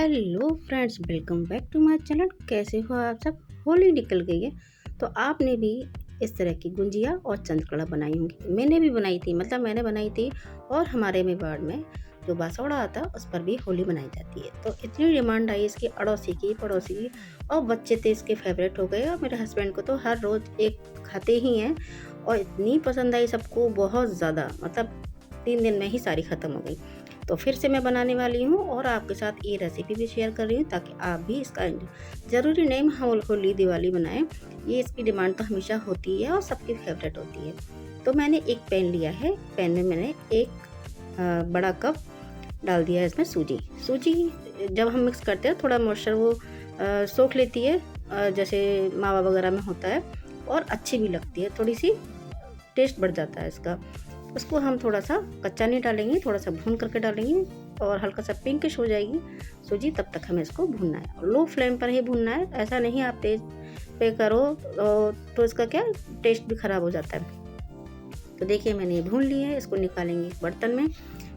Hello friends, welcome back to my channel. कैसे हो आप सब? होली निकल गई है तो आपने भी इस तरह की गुंजिया और चंद्रकला बनाई होंगी। मैंने भी बनाई थी, मैंने बनाई थी। और हमारे मेवाड़ में जो बासौड़ा आता है उस पर भी होली बनाई जाती है। तो इतनी डिमांड आई इसकी, अड़ोसी की, पड़ोसी की, और बच्चे थे इसके फेवरेट हो गए। और मेरे हस्बैंड को तो हर रोज़ एक खाते ही हैं। और इतनी पसंद आई सबको, बहुत ज़्यादा, 3 दिन में ही सारी ख़त्म हो गई। तो फिर से मैं बनाने वाली हूँ और आपके साथ ये रेसिपी भी शेयर कर रही हूँ ताकि आप भी इसका ज़रूरी नहीं हम होली दिवाली बनाएं, ये इसकी डिमांड तो हमेशा होती है और सबकी फेवरेट होती है। तो मैंने एक पैन लिया है, पैन में मैंने एक बड़ा कप डाल दिया है इसमें सूजी। जब हम मिक्स करते हैं थोड़ा मॉइस्चर वो सोख लेती है, जैसे मावा वगैरह में होता है, और अच्छी भी लगती है, थोड़ी सी टेस्ट बढ़ जाता है इसका। उसको हम थोड़ा सा कच्चा नहीं डालेंगे, थोड़ा सा भून करके डालेंगे और हल्का सा पिंकिश हो जाएगी सूजी, तब तक हमें इसको भूनना है। और लो फ्लेम पर ही भूनना है, ऐसा नहीं आप तेज पे करो तो इसका क्या टेस्ट भी ख़राब हो जाता है। तो देखिए मैंने ये भून लिया है, इसको निकालेंगे एक बर्तन में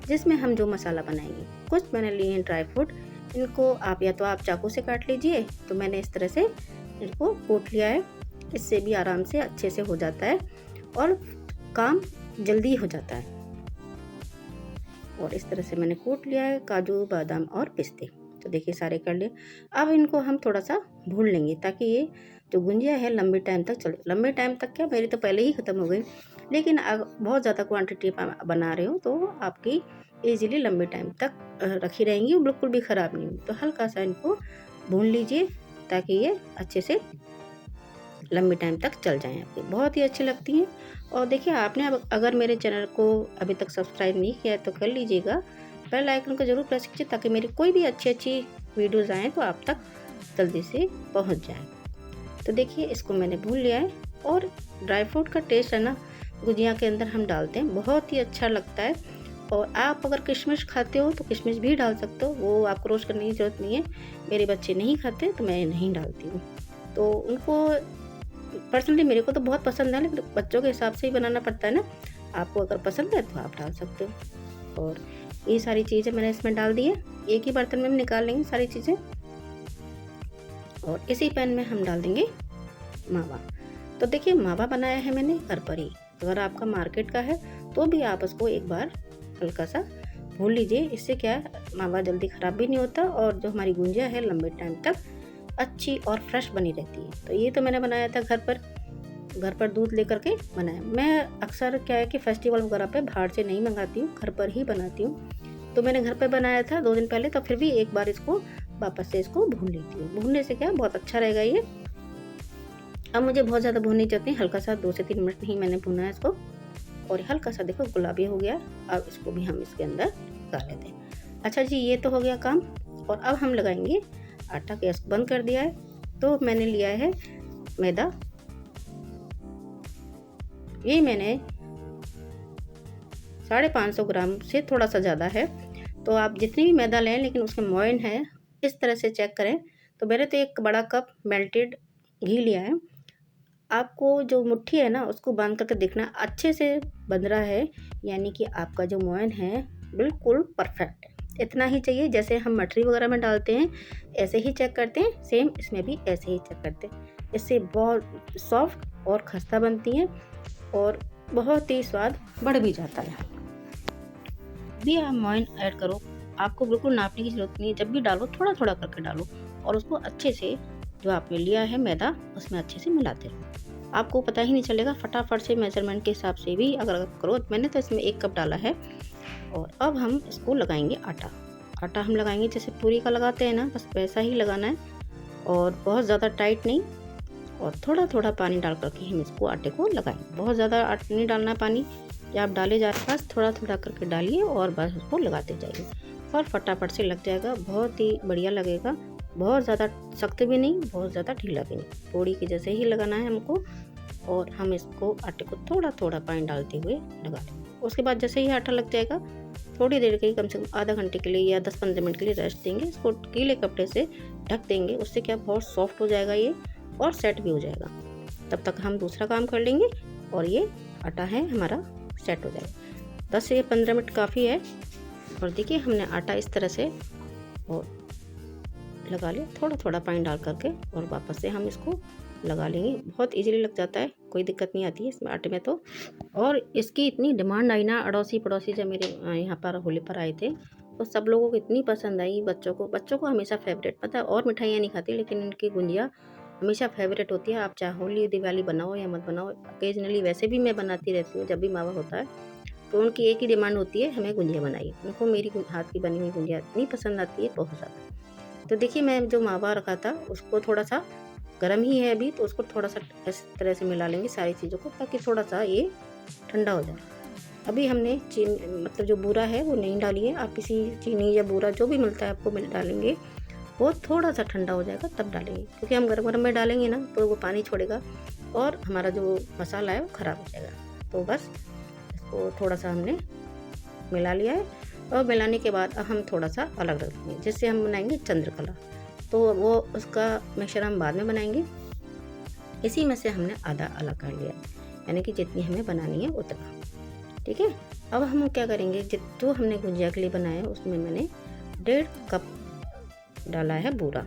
जिसमें हम जो मसाला बनाएंगे। कुछ मैंने लिए हैं ड्राई फ्रूट, इनको आप या तो आप चाकू से काट लीजिए, तो मैंने इस तरह से इनको कूट लिया है। इससे भी आराम से अच्छे से हो जाता है और काम जल्दी हो जाता है। और इस तरह से मैंने कूट लिया है काजू, बादाम और पिस्ते। तो देखिए सारे कर लिए। अब इनको हम थोड़ा सा भून लेंगे ताकि ये जो गुंजिया है लंबे टाइम तक चले। लंबे टाइम तक क्या, मेरी तो पहले ही ख़त्म हो गई, लेकिन बहुत ज़्यादा क्वांटिटी बना रहे हो तो आपकी इजीली लंबे टाइम तक रखी रहेंगी और बिल्कुल भी ख़राब नहीं होगी। तो हल्का सा इनको भून लीजिए ताकि ये अच्छे से लंबे टाइम तक चल जाएं आपकी, बहुत ही अच्छी लगती हैं। और देखिए आपने अब अगर मेरे चैनल को अभी तक सब्सक्राइब नहीं किया है तो कर लीजिएगा, बेल आइकन को ज़रूर प्रेस कीजिए ताकि मेरी कोई भी अच्छी वीडियोज़ आएँ तो आप तक जल्दी से पहुंच जाए। तो देखिए इसको मैंने भून लिया है। और ड्राई फ्रूट का टेस्ट है ना, गुजिया के अंदर हम डालते हैं, बहुत ही अच्छा लगता है। और आप अगर किशमिश खाते हो तो किशमिश भी डाल सकते हो, वो आपको रोस्ट करने की ज़रूरत नहीं है। मेरे बच्चे नहीं खाते तो मैं नहीं डालती हूँ। तो उनको पर्सनली मेरे को तो बहुत पसंद है, लेकिन बच्चों के हिसाब से ही बनाना पड़ता है ना। आपको अगर पसंद है तो आप डाल सकते हो। और ये सारी चीज़ें मैंने इसमें डाल दी है, एक ही बर्तन में हम निकाल लेंगे सारी चीज़ें। और इसी पैन में हम डाल देंगे मावा। तो देखिए मावा बनाया है मैंने घर पर ही, अगर आपका मार्केट का है तो भी आप उसको एक बार हल्का सा भून लीजिए। इससे क्या है, मावा जल्दी ख़राब भी नहीं होता और जो हमारी गुंजिया है लंबे टाइम तक अच्छी और फ्रेश बनी रहती है। तो ये तो मैंने बनाया था घर पर दूध लेकर के बनाया। मैं अक्सर क्या है कि फेस्टिवल वगैरह पे बाहर से नहीं मंगाती हूँ, घर पर ही बनाती हूँ। तो मैंने घर पे बनाया था 2 दिन पहले, तो फिर भी एक बार इसको वापस से इसको भून लेती हूँ। भूनने से क्या बहुत अच्छा रहेगा ये। अब मुझे बहुत ज़्यादा भूननी चाहती है, हल्का सा 2 से 3 मिनट ही मैंने भूना है इसको। और हल्का सा देखो गुलाबी हो गया। अब इसको भी हम इसके अंदर डाल लेते हैं। अच्छा जी, ये तो हो गया काम। और अब हम लगाएंगे आटा। गैस बंद कर दिया है। तो मैंने लिया है मैदा, ये मैंने 550 ग्राम से थोड़ा सा ज़्यादा है। तो आप जितनी भी मैदा लें, लेकिन उसमें मोइन है इस तरह से चेक करें। तो मैंने तो एक बड़ा कप मेल्टेड घी लिया है। आपको जो मुट्ठी है ना उसको बांध करके देखना अच्छे से बंध रहा है, यानी कि आपका जो मोइन है बिल्कुल परफेक्ट है। इतना ही चाहिए, जैसे हम मटरी वगैरह में डालते हैं ऐसे ही चेक करते हैं, सेम इसमें भी ऐसे ही चेक करते हैं। इससे बहुत सॉफ्ट और खस्ता बनती हैं और बहुत ही स्वाद बढ़ भी जाता है। भी आप मोइन ऐड करो, आपको बिल्कुल नापने की ज़रूरत नहीं है, जब भी डालो थोड़ा थोड़ा करके डालो और उसको अच्छे से जो आपने लिया है मैदा उसमें अच्छे से मिलाते रहो। आपको पता ही नहीं चलेगा, फटाफट से मेजरमेंट के हिसाब से भी अगर करो। मैंने तो इसमें 1 कप डाला है। और अब हम इसको लगाएंगे आटा हम लगाएंगे जैसे पूरी का लगाते हैं ना, बस वैसा ही लगाना है। और बहुत ज़्यादा टाइट नहीं, और थोड़ा थोड़ा पानी डाल करके हम इसको आटे को लगाएंगे। बहुत ज़्यादा आटा नहीं डालना है पानी, या आप डाले जा रहे बस थोड़ा थोड़ा करके डालिए और बस उसको लगाते जाइए और फटाफट से लग जाएगा, बहुत ही बढ़िया लगेगा। बहुत ज़्यादा सख्त भी नहीं, बहुत ज़्यादा ढीला भी नहीं, थोड़ी के जैसे ही लगाना है हमको। और हम इसको आटे को थोड़ा थोड़ा पानी डालते हुए लगा लेंगे। उसके बाद जैसे ही आटा लग जाएगा, थोड़ी देर के लिए, कम से कम आधा घंटे के लिए या 10-15 मिनट के लिए रेस्ट देंगे। इसको गीले कपड़े से ढक देंगे, उससे क्या बहुत सॉफ्ट हो जाएगा ये और सेट भी हो जाएगा। तब तक हम दूसरा काम कर लेंगे और ये आटा है हमारा सेट हो जाएगा। 10 से 15 मिनट काफ़ी है। और देखिए हमने आटा इस तरह से और लगा लिया, थोड़ा थोड़ा पानी डाल करके, और वापस से हम इसको लगा लेंगे। बहुत इजीली लग जाता है, कोई दिक्कत नहीं आती है इसमें आटे में तो। और इसकी इतनी डिमांड आई ना, अड़ोसी पड़ोसी जब मेरे यहाँ पर होली पर आए थे तो सब लोगों को इतनी पसंद आई। बच्चों को हमेशा फेवरेट, पता है और मिठाइयाँ नहीं खाती लेकिन इनकी गुंजिया हमेशा फेवरेट होती है। आप चाहे होली दिवाली बनाओ या मत बनाओ, ओकेजनली वैसे भी मैं बनाती रहती हूँ जब भी मावा होता है, तो उनकी एक ही डिमांड होती है, हमें गुंजिया बनाइए। उनको मेरी हाथ की बनी हुई गुंजिया इतनी पसंद आती है, बहुत ज़्यादा। तो देखिए मैं जो मावा रखा था उसको थोड़ा सा गर्म ही है अभी, तो उसको थोड़ा सा इस तरह से मिला लेंगे सारी चीज़ों को, ताकि थोड़ा सा ये ठंडा हो जाए। अभी हमने मतलब जो बूरा है वो नहीं डाली है, आप किसी चीनी या बूरा जो भी मिलता है आपको मिल डालेंगे। वो थोड़ा सा ठंडा हो जाएगा तब डालेंगे, क्योंकि हम गरम गरम में डालेंगे ना तो वो पानी छोड़ेगा और हमारा जो मसाला है वो ख़राब हो जाएगा। तो बस इसको थोड़ा सा हमने मिला लिया है, और मिलाने के बाद अब हम थोड़ा सा अलग रख देंगे, जिससे हम बनाएंगे चंद्रकला। तो वो उसका मिक्सचर हम बाद में बनाएंगे। इसी में से हमने आधा अलग कर लिया, यानी कि जितनी हमें बनानी है उतना। ठीक है, अब हम क्या करेंगे, जो हमने गुंजिया के लिए बनाया है उसमें मैंने 1.5 कप डाला है बूरा।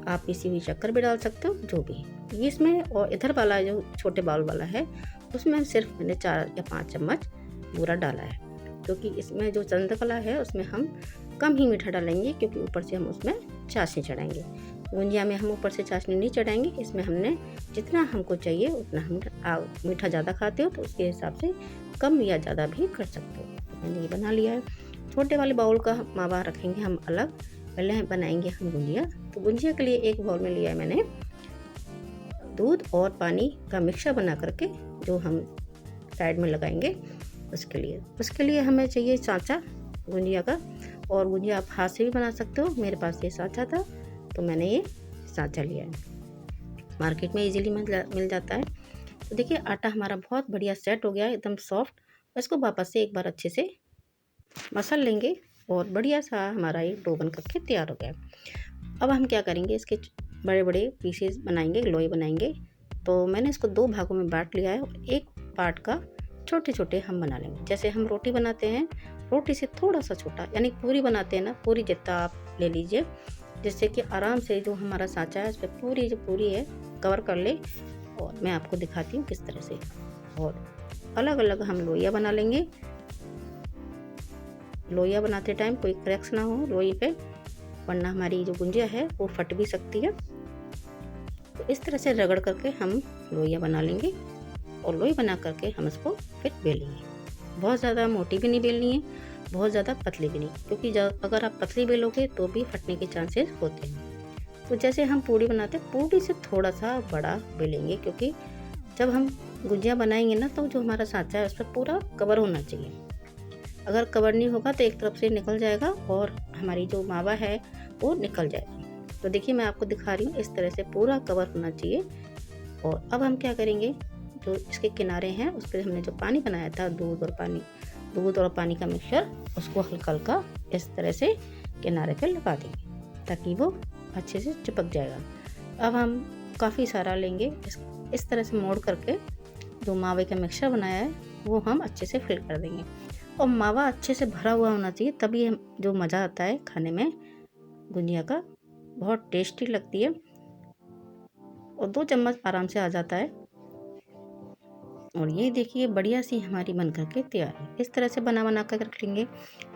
आप पिसी हुई शक्कर भी डाल सकते हो, जो भी इसमें। और इधर वाला जो छोटे बाउल वाला है उसमें सिर्फ मैंने 4 या 5 चम्मच बूरा डाला है, क्योंकि इसमें जो चंद्रकला है उसमें हम कम ही मीठा डालेंगे, क्योंकि ऊपर से हम उसमें चाशनी चढ़ाएंगे। गुंजिया में हम ऊपर से चाशनी नहीं चढ़ाएंगे, इसमें हमने जितना हमको चाहिए उतना हम मीठा ज़्यादा खाते हो तो उसके हिसाब से कम या ज़्यादा भी कर सकते हो। तो मैंने ये बना लिया है। छोटे वाले बाउल का मावा रखेंगे हम अलग, पहले बनाएंगे हम गुंजिया। तो गुंजिया के लिए एक बाउल में लिया है मैंने दूध और पानी का मिक्सचर बना करके, जो हम साइड में लगाएंगे। उसके लिए हमें चाहिए सांचा गुंजिया का, और गुंजिया आप हाथ से भी बना सकते हो। मेरे पास ये सांचा था तो मैंने ये सांचा लिया है, मार्केट में इजीली मिल जाता है। तो देखिए आटा हमारा बहुत बढ़िया सेट हो गया है, एकदम सॉफ्ट। इसको वापस से एक बार अच्छे से मसल लेंगे और बढ़िया सा हमारा ये डो बन करके तैयार हो गया। अब हम क्या करेंगे, इसके बड़े बड़े पीसेस बनाएंगे, लोई बनाएंगे। तो मैंने इसको 2 भागों में बांट लिया है, और एक पार्ट का छोटे छोटे हम बना लेंगे। जैसे हम रोटी बनाते हैं, रोटी से थोड़ा सा छोटा, यानी पूरी बनाते हैं ना, पूरी जितना आप ले लीजिए, जिससे कि आराम से जो हमारा सांचा है उस पर पूरी जो पूरी है कवर कर ले। और मैं आपको दिखाती हूँ किस तरह से। और अलग अलग हम लोइयाँ बना लेंगे। लोइयाँ बनाते टाइम कोई क्रैक्स ना हो लोई पे, वरना हमारी जो गुंजिया है वो फट भी सकती है। तो इस तरह से रगड़ करके हम लोइयाँ बना लेंगे, और लोई बना करके हम इसको फिर बेलेंगे। बहुत ज़्यादा मोटी भी नहीं बेलनी है, बहुत ज़्यादा पतली भी नहीं, क्योंकि अगर आप पतली बेलोगे तो भी फटने के चांसेस होते हैं। तो जैसे हम पूड़ी बनाते हैं, पूड़ी से थोड़ा सा बड़ा बेलेंगे, क्योंकि जब हम गुंजिया बनाएंगे ना तो जो हमारा सांचा है उस पर पूरा कवर होना चाहिए। अगर कवर नहीं होगा तो एक तरफ से निकल जाएगा और हमारी जो मावा है वो निकल जाएगा। तो देखिए मैं आपको दिखा रही हूँ, इस तरह से पूरा कवर होना चाहिए। और अब हम क्या करेंगे, जो इसके किनारे हैं उस पर हमने जो पानी बनाया था, दूध और पानी का मिक्सचर, उसको हल्का हल्का इस तरह से किनारे पे लगा देंगे, ताकि वो अच्छे से चिपक जाएगा। अब हम काफ़ी सारा लेंगे, इस तरह से मोड़ करके जो मावे का मिक्सचर बनाया है वो हम अच्छे से फिल कर देंगे। और मावा अच्छे से भरा हुआ होना चाहिए, तभी जो मज़ा आता है खाने में गुंजिया का, बहुत टेस्टी लगती है। और 2 चम्मच आराम से आ जाता है। और ये देखिए बढ़िया सी हमारी बन करके तैयार है। इस तरह से बना कर रख लेंगे।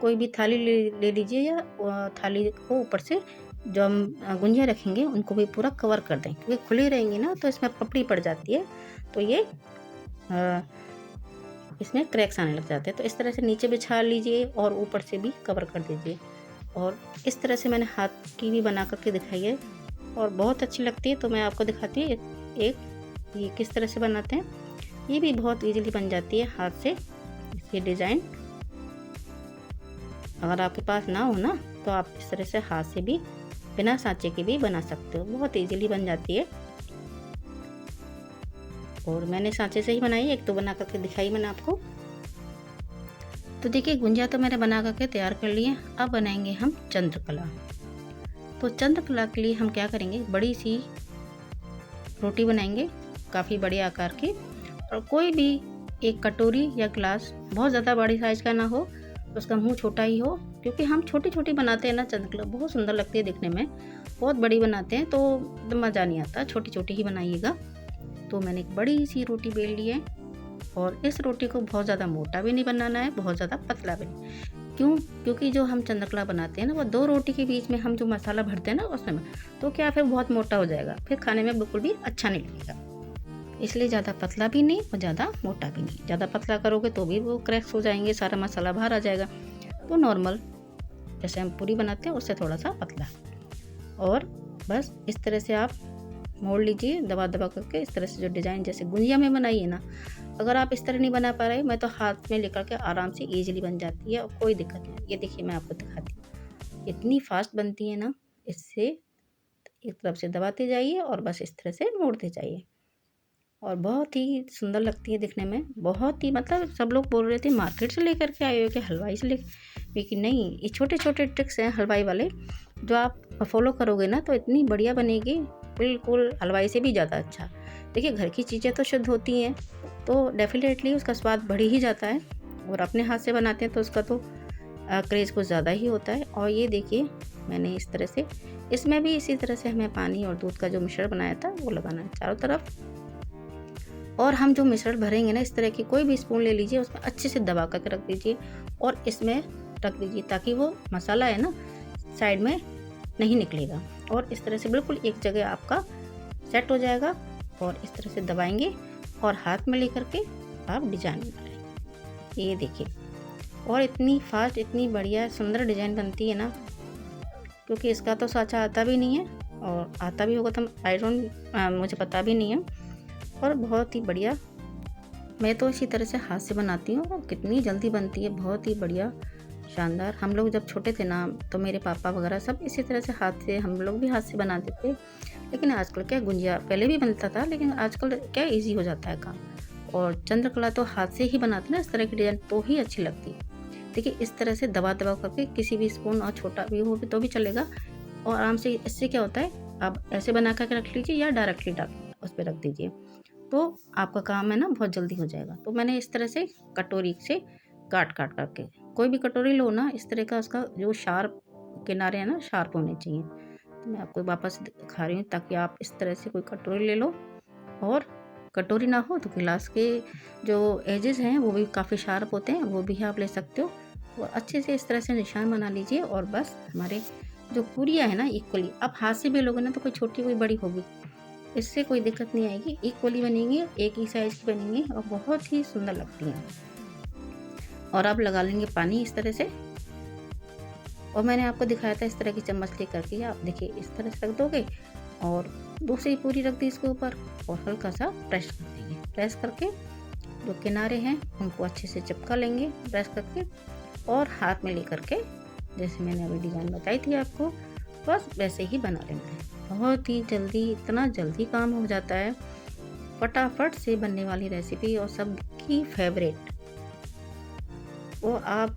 कोई भी थाली ले लीजिए, या थाली को ऊपर से जो हम गुंजिया रखेंगे उनको भी पूरा कवर कर दें, क्योंकि खुली रहेंगी ना तो इसमें पपड़ी पड़ जाती है, तो ये इसमें क्रैक्स आने लग जाते हैं। तो इस तरह से नीचे बिछा लीजिए और ऊपर से भी कवर कर दीजिए। और इस तरह से मैंने हाथ की भी बना करके दिखाई है, और बहुत अच्छी लगती है। तो मैं आपको दिखाती हूँ एक ये किस तरह से बनाते हैं। ये भी बहुत इजीली बन जाती है हाथ से, इसकी डिज़ाइन। अगर आपके पास ना हो ना तो आप इस तरह से हाथ से भी बिना सांचे के भी बना सकते हो, बहुत इजीली बन जाती है। और मैंने सांचे से ही बनाई, एक तो बना करके दिखाई मैंने आपको। तो देखिए गुंजिया तो मैंने बना करके तैयार कर लिए। अब बनाएंगे हम चंद्रकला। तो चंद्रकला के लिए हम क्या करेंगे, बड़ी सी रोटी बनाएंगे, काफ़ी बड़े आकार की। और कोई भी एक कटोरी या ग्लास, बहुत ज़्यादा बड़ी साइज़ का ना हो, उसका मुंह छोटा ही हो, क्योंकि हम छोटी-छोटी बनाते हैं ना चंद्रकला, बहुत सुंदर लगती है दिखने में। बहुत बड़ी बनाते हैं तो मज़ा नहीं आता, छोटी-छोटी ही बनाइएगा। तो मैंने एक बड़ी-सी रोटी बेल ली है और इस रोटी को बहुत ज़्यादा मोटा भी नहीं बनाना है, बहुत ज़्यादा पतला भी नहीं। क्यों? क्योंकि जो हम चंद्रकला बनाते हैं ना, वो 2 रोटी के बीच में हम जो मसाला भरते हैं ना उसमें, तो क्या फिर बहुत मोटा हो जाएगा, फिर खाने में बिल्कुल भी अच्छा नहीं लगेगा। इसलिए ज़्यादा पतला भी नहीं और ज़्यादा मोटा भी नहीं। ज़्यादा पतला करोगे तो भी वो क्रैक्स हो जाएंगे, सारा मसाला बाहर आ जाएगा। तो नॉर्मल जैसे हम पूरी बनाते हैं उससे थोड़ा सा पतला। और बस इस तरह से आप मोड़ लीजिए दबा दबा करके। इस तरह से जो डिज़ाइन जैसे गुंजिया में बनाई है ना, अगर आप इस तरह नहीं बना पा रहे, मैं तो हाथ में लेकर के आराम से ईजिली बन जाती है और कोई दिक्कत नहीं। ये देखिए मैं आपको दिखाती हूँ, इतनी फास्ट बनती है ना। इससे एक तरफ से दबाते जाइए और बस इस तरह से मोड़ते जाइए और बहुत ही सुंदर लगती है दिखने में। बहुत ही मतलब सब लोग बोल रहे थे मार्केट से लेकर के आए हो कि हलवाई से लेकिन नहीं, ये छोटे-छोटे ट्रिक्स हैं हलवाई वाले, जो आप फॉलो करोगे ना तो इतनी बढ़िया बनेगी, बिल्कुल हलवाई से भी ज़्यादा अच्छा। देखिए घर की चीज़ें तो शुद्ध होती हैं, तो डेफ़िनेटली उसका स्वाद बढ़ ही जाता है और अपने हाथ से बनाते हैं तो उसका तो क्रेज़ कुछ ज़्यादा ही होता है। और ये देखिए मैंने इस तरह से, इसमें भी इसी तरह से हमें पानी और दूध का जो मिश्रण बनाया था वो लगाना है चारों तरफ। और हम जो मिश्रण भरेंगे ना, इस तरह की कोई भी स्पून ले लीजिए, उसमें अच्छे से दबा करके रख दीजिए और इसमें रख दीजिए ताकि वो मसाला है ना साइड में नहीं निकलेगा। और इस तरह से बिल्कुल एक जगह आपका सेट हो जाएगा और इस तरह से दबाएंगे और हाथ में लेकर के आप डिजाइन बना लेंगे। ये देखिए, और इतनी फास्ट इतनी बढ़िया सुंदर डिजाइन बनती है ना, क्योंकि इसका तो साँचा आता भी नहीं है और आता भी होगा तो आई डोंट मुझे पता भी नहीं है। और बहुत ही बढ़िया, मैं तो इसी तरह से हाथ से बनाती हूँ और कितनी जल्दी बनती है, बहुत ही बढ़िया शानदार। हम लोग जब छोटे थे ना तो मेरे पापा वगैरह सब इसी तरह से हाथ से, हम लोग भी हाथ से बनाते थे। लेकिन आजकल क्या गुंजिया पहले भी बनता था, लेकिन आजकल क्या इजी हो जाता है काम। और चंद्रकला तो हाथ से ही बनाते ना, इस तरह की डिजाइन तो ही अच्छी लगती है। देखिए इस तरह से दबा दबा करके किसी भी स्पून, और छोटा भी हो तो भी चलेगा। और आराम से, इससे क्या होता है, आप ऐसे बना करके रख लीजिए या डायरेक्टली उस पर रख दीजिए, तो आपका काम है ना बहुत जल्दी हो जाएगा। तो मैंने इस तरह से कटोरी से काट काट करके, कोई भी कटोरी लो ना, इस तरह का उसका जो शार्प किनारे हैं ना शार्प होने चाहिए। तो मैं आपको वापस दिखा रही हूँ ताकि आप इस तरह से कोई कटोरी ले लो, और कटोरी ना हो तो गिलास के जो एजेस हैं वो भी काफ़ी शार्प होते हैं, वो भी आप ले सकते हो। और अच्छे से इस तरह से निशान बना लीजिए और बस हमारे जो पूरियाँ है ना इक्वली, आप हाथ से बेलोगे ना तो कोई छोटी कोई बड़ी होगी, इससे कोई दिक्कत नहीं आएगी, इक्वली बनेंगी, एक ही साइज़ की बनेंगी और बहुत ही सुंदर लगती हैं। और आप लगा लेंगे पानी इस तरह से, और मैंने आपको दिखाया था इस तरह की चम्मच ले करके, आप देखिए इस तरह से रख दोगे और दूसरी पूरी रख दी इसके ऊपर और हल्का सा प्रेस कर देंगे। प्रेस करके जो किनारे हैं उनको अच्छे से चिपका लेंगे प्रेस करके, और हाथ में ले करके जैसे मैंने अभी डिज़ाइन बताई थी आपको, बस वैसे ही बना लेना है। बहुत ही जल्दी, इतना जल्दी काम हो जाता है, फटाफट से बनने वाली रेसिपी और सबकी फेवरेट। वो आप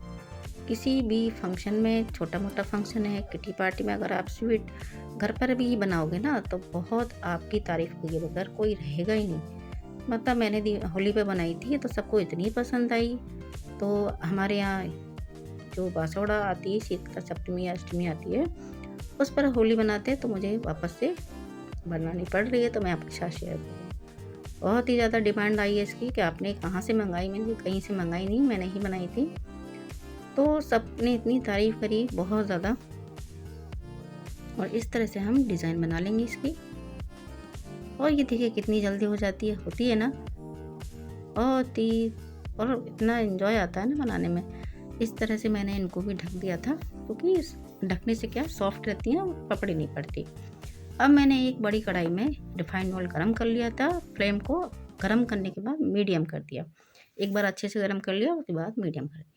किसी भी फंक्शन में, छोटा मोटा फंक्शन है, किटी पार्टी में, अगर आप स्वीट घर पर भी बनाओगे ना तो बहुत आपकी तारीफ किए बगैर कोई रहेगा ही नहीं। मतलब मैंने होली पे बनाई थी तो सबको इतनी पसंद आई। तो हमारे यहाँ जो बासोड़ा आती है, शीतला सप्तमी या अष्टमी आती है, उस पर होली बनाते हैं, तो मुझे वापस से बनानी पड़ रही है, तो मैं आपके साथ शेयर करूँ। बहुत ही ज़्यादा डिमांड आई है इसकी कि आपने कहाँ से मंगाई। मैंने कहीं से मंगाई नहीं, मैंने ही बनाई थी। तो सबने इतनी तारीफ़ करी बहुत ज़्यादा। और इस तरह से हम डिज़ाइन बना लेंगे इसकी। और ये देखिए कितनी जल्दी हो जाती है, होती है ना बहुत ही, और इतना एंजॉय आता है ना बनाने में। इस तरह से मैंने इनको भी ढक दिया था, क्योंकि इस ढकने से क्या सॉफ्ट रहती हैं, पकड़ी नहीं पड़ती। अब मैंने एक बड़ी कढ़ाई में रिफाइंड ऑयल गरम कर लिया था। फ्लेम को गरम करने के बाद मीडियम कर दिया, एक बार अच्छे से गरम कर लिया, उसके बाद मीडियम कर दिया।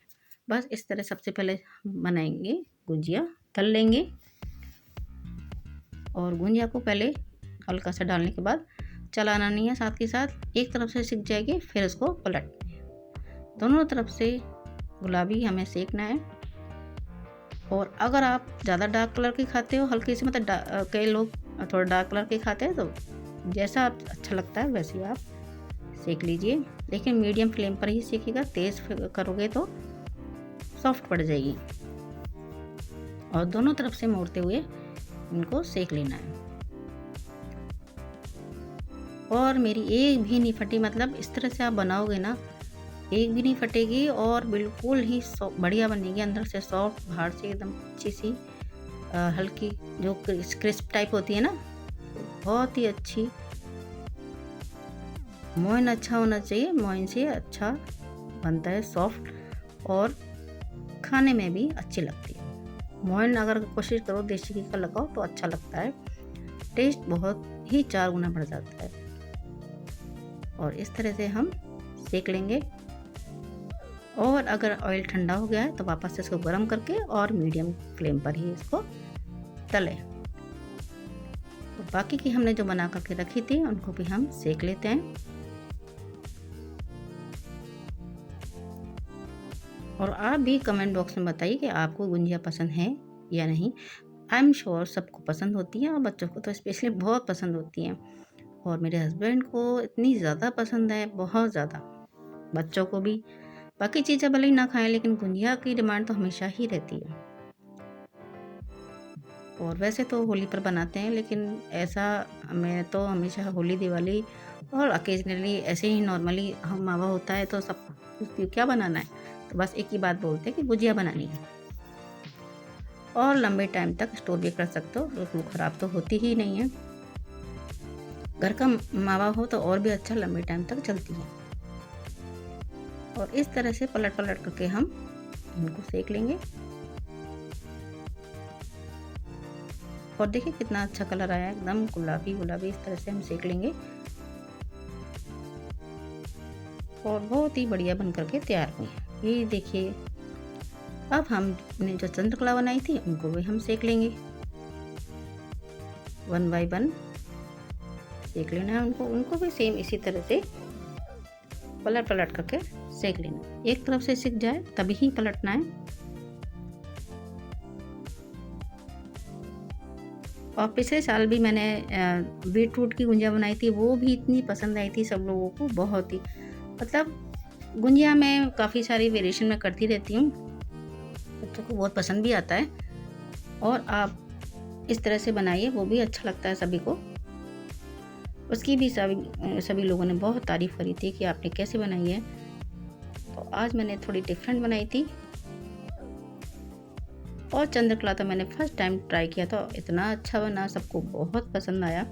बस इस तरह सबसे पहले बनाएंगे गुजिया, तल लेंगे। और गुजिया को पहले हल्का सा डालने के बाद चलाना नहीं है, साथ के साथ एक तरफ से सिक जाएगी, फिर उसको पलटना है। दोनों तरफ से गुलाबी हमें सेकना है। और अगर आप ज़्यादा डार्क कलर की खाते हो, हल्की सी, मतलब कई लोग थोड़ा डार्क कलर की खाते हैं, तो जैसा आप अच्छा लगता है वैसे आप सेक लीजिए। लेकिन मीडियम फ्लेम पर ही सेकिएगा, तेज़ करोगे तो सॉफ्ट पड़ जाएगी। और दोनों तरफ से मोड़ते हुए इनको सेक लेना है। और मेरी एक भी नहीं फटी, मतलब इस तरह से आप बनाओगे ना, एक भी नहीं फटेगी और बिल्कुल ही बढ़िया बनेगी, अंदर से सॉफ्ट, बाहर से एकदम अच्छी सी हल्की जो क्रिस्प टाइप होती है ना, बहुत ही अच्छी। मोइन अच्छा होना चाहिए, मोइन से अच्छा बनता है, सॉफ्ट और खाने में भी अच्छी लगती है। मोइन अगर कोशिश करो देसी घी का लगाओ तो अच्छा लगता है, टेस्ट बहुत ही 4 गुना बढ़ जाता है। और इस तरह से हम सेक लेंगे। और अगर ऑयल ठंडा हो गया है तो वापस से इसको गर्म करके और मीडियम फ्लेम पर ही इसको तलें। तो बाकी की हमने जो बना करके रखी थी उनको भी हम सेक लेते हैं। और आप भी कमेंट बॉक्स में बताइए कि आपको गुंजिया पसंद है या नहीं। आई एम श्योर सबको पसंद होती है और बच्चों को तो स्पेशली बहुत पसंद होती हैं। और मेरे हस्बैंड को इतनी ज़्यादा पसंद है, बहुत ज़्यादा, बच्चों को भी। बाकी चीज़ें भले ही ना खाएं लेकिन गुंजिया की डिमांड तो हमेशा ही रहती है। और वैसे तो होली पर बनाते हैं, लेकिन ऐसा मैं तो हमेशा होली, दिवाली और ओकेजनली ऐसे ही नॉर्मली हम मावा होता है तो सब पूछती क्या बनाना है, तो बस एक ही बात बोलते हैं कि गुजिया बनानी है। और लंबे टाइम तक स्टोर भी कर सकते हो, बिल्कुल ख़राब तो होती ही नहीं है। घर का मावा हो तो और भी अच्छा लंबे टाइम तक चलती है। और इस तरह से पलट पलट करके हम इनको सेक लेंगे। और देखिए कितना अच्छा कलर आया, एकदम गुलाबी गुलाबी। इस तरह से हम सेक लेंगे और बहुत ही बढ़िया बन करके तैयार हुई। ये देखिए, अब हमने जो चंद्रकला बनाई थी उनको भी हम सेक लेंगे, 1 बाय 1 सेक लेना है उनको भी सेम इसी तरह से पलट पलट करके सेक लेना। एक तरफ से सिक जाए तभी ही पलटना है। और पिछले साल भी मैंने बीटरूट की गुंजिया बनाई थी, वो भी इतनी पसंद आई थी सब लोगों को, बहुत ही। मतलब गुंजिया में काफ़ी सारी वेरिएशन मैं करती रहती हूँ, बच्चों को बहुत पसंद भी आता है। और आप इस तरह से बनाइए, वो भी अच्छा लगता है सभी को। उसकी भी सभी लोगों ने बहुत तारीफ़ करी थी कि आपने कैसे बनाई है। तो आज मैंने थोड़ी डिफरेंट बनाई थी। और चंद्रकला तो मैंने फर्स्ट टाइम ट्राई किया था, इतना अच्छा बना, सबको बहुत पसंद आया।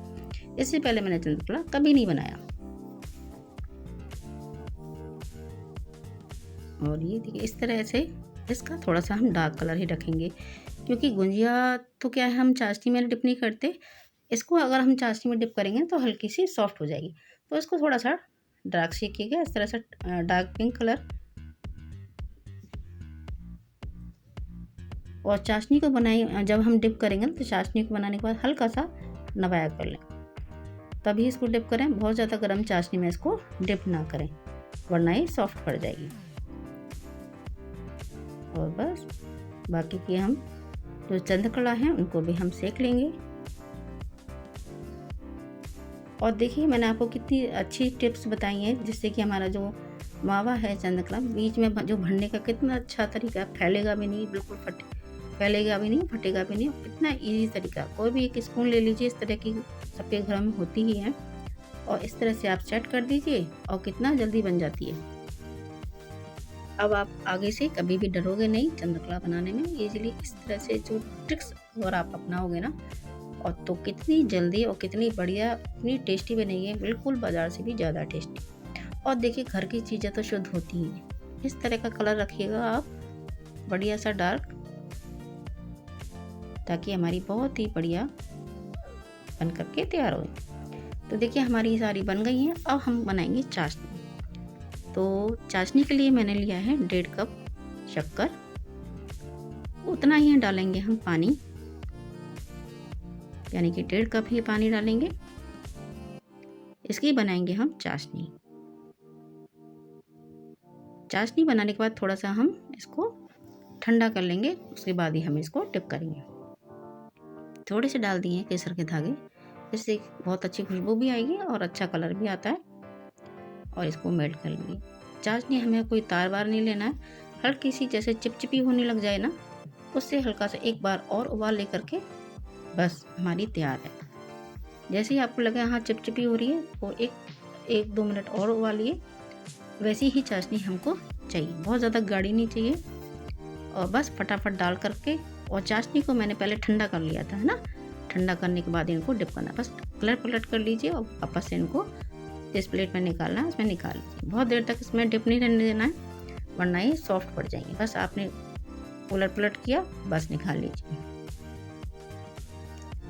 इससे पहले मैंने चंद्रकला कभी नहीं बनाया। और ये देखिए इस तरह से इसका थोड़ा सा हम डार्क कलर ही रखेंगे, क्योंकि गुंजिया तो क्या है, हम चाशनी में डिप नहीं करते। इसको अगर हम चाशनी में डिप करेंगे तो हल्की सी सॉफ्ट हो जाएगी। तो इसको थोड़ा सा डार्क सेकिएगा, इस तरह से डार्क पिंक कलर। और चाशनी को जब हम डिप करेंगे तो चाशनी को बनाने के बाद हल्का सा नवाया कर लें, तभी इसको डिप करें। बहुत ज़्यादा गर्म चाशनी में इसको डिप ना करें, वरना ही सॉफ्ट पड़ जाएगी। और बस बाकी की हम जो चंद्रकला हैं उनको भी हम सेक लेंगे। और देखिए मैंने आपको कितनी अच्छी टिप्स बताई हैं, जिससे कि हमारा जो मावा है चंद्रकला बीच में जो भरने का कितना अच्छा तरीका, फैलेगा भी नहीं, बिल्कुल फैलेगा भी नहीं, फटेगा भी नहीं। इतना इजी तरीका, कोई भी एक स्पून ले लीजिए, इस तरह की सबके घर में होती ही है, और इस तरह से आप सेट कर दीजिए और कितना जल्दी बन जाती है। अब आप आगे से कभी भी डरोगे नहीं चंद्रकला बनाने में। इजीली इस तरह से जो ट्रिक्स अगर आप अपनाओगे ना, और तो कितनी जल्दी और कितनी बढ़िया, इतनी टेस्टी बनेगी, बिल्कुल बाज़ार से भी ज़्यादा टेस्टी। और देखिए घर की चीज़ें तो शुद्ध होती ही हैं। इस तरह का कलर रखिएगा आप, बढ़िया सा डार्क, ताकि हमारी बहुत ही बढ़िया बन करके तैयार हो। तो देखिए हमारी सारी बन गई हैं। अब हम बनाएंगे चाशनी। तो चाशनी के लिए मैंने लिया है 1.5 कप शक्कर, उतना ही डालेंगे हम पानी, यानी कि 1.5 कप ही पानी डालेंगे। इसकी बनाएंगे हम चाशनी। चाशनी बनाने के बाद थोड़ा सा हम इसको ठंडा कर लेंगे, उसके बाद ही हम इसको डिप करेंगे। थोड़े से डाल दिए केसर के धागे, इससे बहुत अच्छी खुशबू भी आएगी और अच्छा कलर भी आता है। और इसको मेल्ट कर लेंगे। चाशनी हमें कोई तार वार नहीं लेना है, हल्की सी जैसे चिपचिपी होने लग जाए ना, उससे हल्का सा एक बार और उबाल लेकर के बस हमारी तैयार है। जैसे ही आपको लगे हाँ चिपचिपी हो रही है तो एक 2 मिनट और उबालिए। वैसी ही चाशनी हमको चाहिए, बहुत ज़्यादा गाढ़ी नहीं चाहिए। और बस फटाफट डाल करके, और चाशनी को मैंने पहले ठंडा कर लिया था, है ना। ठंडा करने के बाद इनको डिप करना, बस कलर पलट कर लीजिए और वापस से इनको जिस प्लेट में निकालना है उसमें निकाल लीजिए। बहुत देर तक इसमें डिप नहीं रहने देना है, वरना ये सॉफ्ट पड़ जाएंगे। बस आपने उलट पलट किया, बस निकाल लीजिए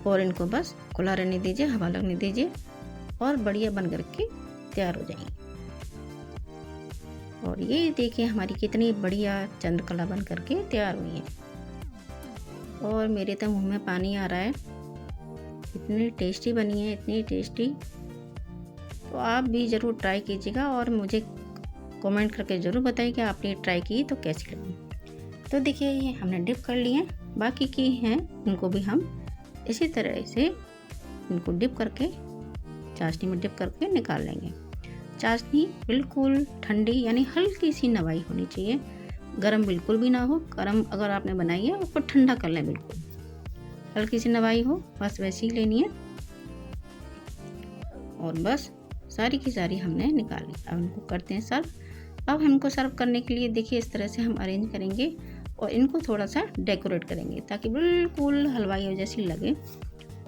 और इनको बस खुला रहने दीजिए, हवा लगने दीजिए और बढ़िया बन करके तैयार हो जाएंगे। और ये देखिए हमारी कितनी बढ़िया चंद्रकला बन करके तैयार हुई है। और मेरे तो मुंह में पानी आ रहा है, इतनी टेस्टी बनी है, इतनी टेस्टी। तो आप भी ज़रूर ट्राई कीजिएगा और मुझे कमेंट करके ज़रूर बताइए कि आपने ट्राई की तो कैसी लगी। तो देखिए ये हमने डिप कर लिए हैं, बाकी की हैं उनको भी हम इसी तरह से इनको डिप करके चाशनी में डिप करके निकाल लेंगे। चाशनी बिल्कुल ठंडी यानी हल्की सी नवाई होनी चाहिए, गरम बिल्कुल भी ना हो। गरम अगर आपने बनाई है उसको ठंडा कर लें, बिल्कुल हल्की सी नवाई हो, बस वैसी ही लेनी है। और बस सारी की सारी हमने निकाल ली। अब इनको करते हैं सर्व। अब हमको सर्व करने के लिए देखिए इस तरह से हम अरेंज करेंगे और इनको थोड़ा सा डेकोरेट करेंगे ताकि बिल्कुल हलवाइयों जैसी लगे।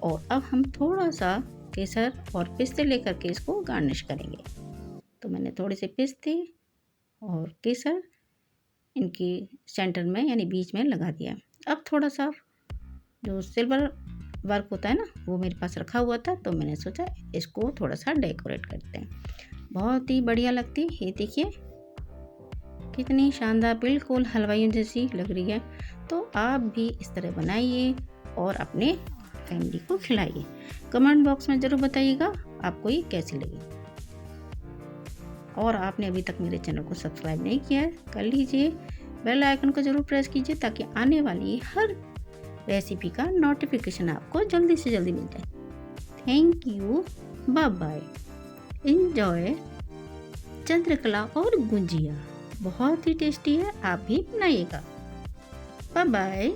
और अब हम थोड़ा सा केसर और पिस्ते लेकर के इसको गार्निश करेंगे। तो मैंने थोड़े से पिस्ते और केसर इनकी सेंटर में यानी बीच में लगा दिया। अब थोड़ा सा जो सिल्वर वर्क होता है ना, वो मेरे पास रखा हुआ था, तो मैंने सोचा इसको थोड़ा सा डेकोरेट करते हैं। बहुत ही बढ़िया लगती है, ये देखिए कितनी शानदार, बिल्कुल हलवाइयों जैसी लग रही है। तो आप भी इस तरह बनाइए और अपने फैमिली को खिलाइए। कमेंट बॉक्स में ज़रूर बताइएगा आपको ये कैसी लगी। और आपने अभी तक मेरे चैनल को सब्सक्राइब नहीं किया है, कर लीजिए। बेल आइकन को ज़रूर प्रेस कीजिए ताकि आने वाली हर रेसिपी का नोटिफिकेशन आपको जल्दी से जल्दी मिल जाए। Thank you, bye bye, enjoy. चंद्रकला और गुंजिया बहुत ही टेस्टी है, आप भी बनाइएगा। Bye bye.